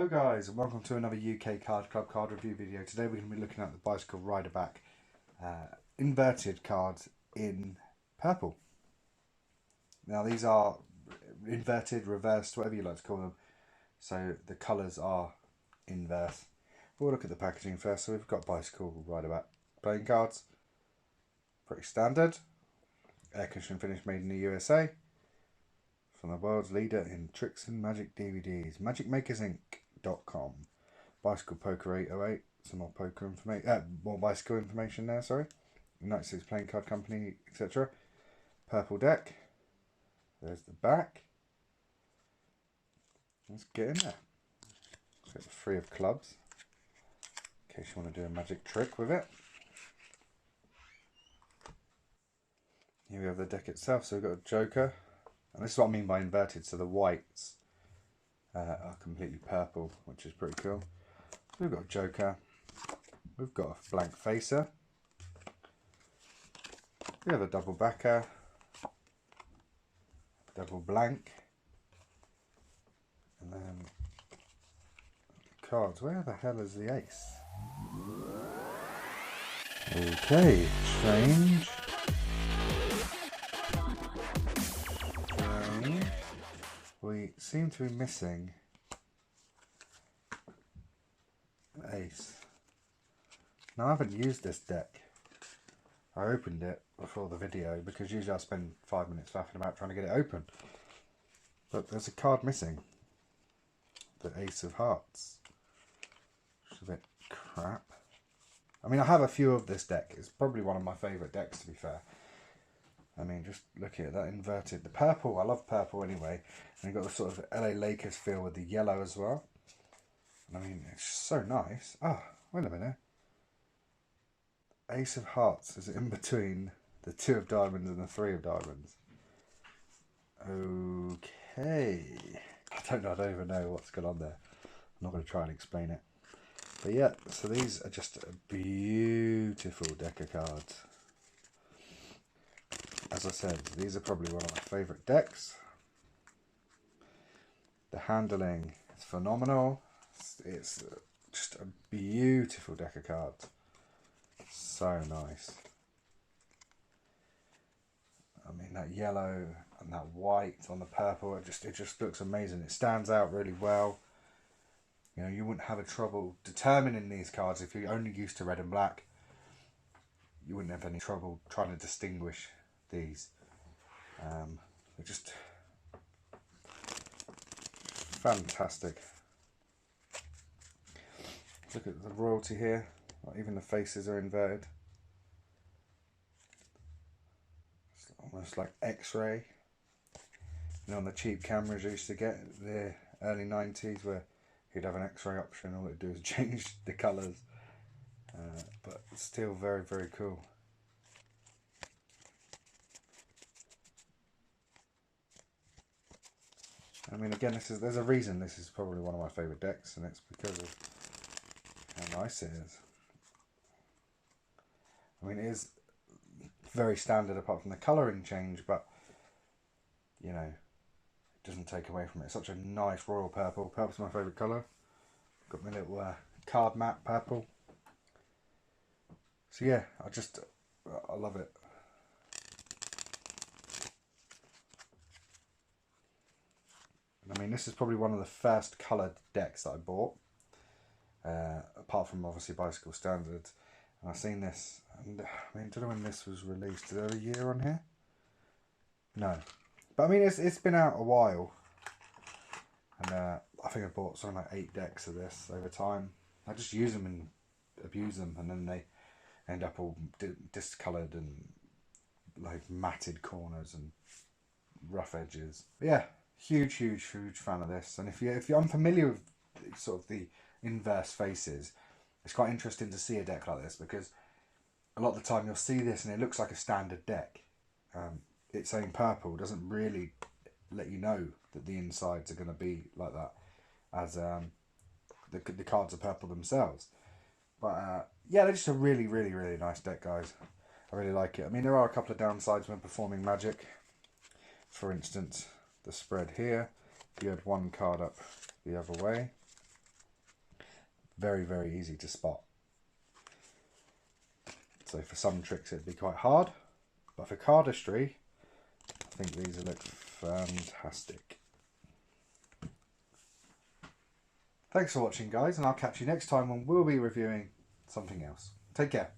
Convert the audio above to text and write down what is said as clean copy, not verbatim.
Hello guys and welcome to another UK Card Club card review video. Today we're going to be looking at the Bicycle Rider Back inverted cards in purple. Now these are inverted, reversed, whatever you like to call them. So the colours are inverse. We'll look at the packaging first. So we've got Bicycle Rider Back playing cards. Pretty standard. Air cushion finish made in the USA. From the world's leader in tricks and magic DVDs, magicmakersinc.com. Bicycle Poker 808, some more poker information, more bicycle information there, sorry. United States Playing Card Company, etc. Purple deck. There's the back. Let's get in there. Let's get the 3 of clubs, in case you want to do a magic trick with it. Here we have the deck itself, so we've got a Joker. And this is what I mean by inverted, so the whites are completely purple, which is pretty cool. So we've got a Joker, we've got a blank facer, we have a double backer, double blank, and then cards. Where the hell is the ace? Okay, strange. We seem to be missing an ace. Now I haven't used this deck. I opened it before the video because usually I spend 5 minutes faffing about trying to get it open. But there's a card missing. The Ace of Hearts. Which is a bit crap. I mean, I have a few of this deck. It's probably one of my favourite decks, to be fair. I mean, just look at that inverted. The purple, I love purple anyway. And you've got the sort of LA Lakers feel with the yellow as well. And I mean, it's so nice. Oh, wait a minute. Ace of Hearts is in between the 2 of diamonds and the 3 of diamonds. Okay. I don't even know what's going on there. I'm not going to try and explain it. But yeah, so these are just a beautiful deck of cards. As I said, these are probably one of my favourite decks. The handling is phenomenal. It's just a beautiful deck of cards. So nice. I mean, that yellow and that white on the purple, it just looks amazing. It stands out really well. You know, you wouldn't have a trouble determining these cards if you're only used to red and black. You wouldn't have any trouble trying to distinguish these. They're just fantastic. Look at the royalty here. Even the faces are inverted. It's almost like X-ray. You know, on the cheap cameras you used to get in the early 90s where you'd have an X-ray option. All it'd do is change the colours. But still very, very cool. I mean, again, there's a reason this is probably one of my favourite decks, and it's because of how nice it is. I mean, it is very standard apart from the colouring change, but, you know, it doesn't take away from it. It's such a nice royal purple. Purple's my favourite colour. Got my little card map purple. So yeah, I love it. I mean, this is probably one of the first coloured decks that I bought, apart from obviously Bicycle Standard. And I've seen this, and I mean, don't know when this was released. Is there a year on here? No, but I mean, it's been out a while, and I think I bought something like 8 decks of this over time. I just use them and abuse them, and then they end up all discoloured and like matted corners and rough edges. But yeah. Huge fan of this, and if you're unfamiliar with sort of the inverse faces, it's quite interesting to see a deck like this because a lot of the time you'll see this and it looks like a standard deck. It's saying purple doesn't really let you know that the insides are going to be like that, as the cards are purple themselves. But yeah, they're just a really nice deck, guys. I really like it. I mean, there are a couple of downsides when performing Magic. For instance, the spread here, you had one card up the other way. very, very easy to spot. So for some tricks it'd be quite hard, but for cardistry, I think these look fantastic. Thanks for watching, guys, and I'll catch you next time when we'll be reviewing something else. Take care.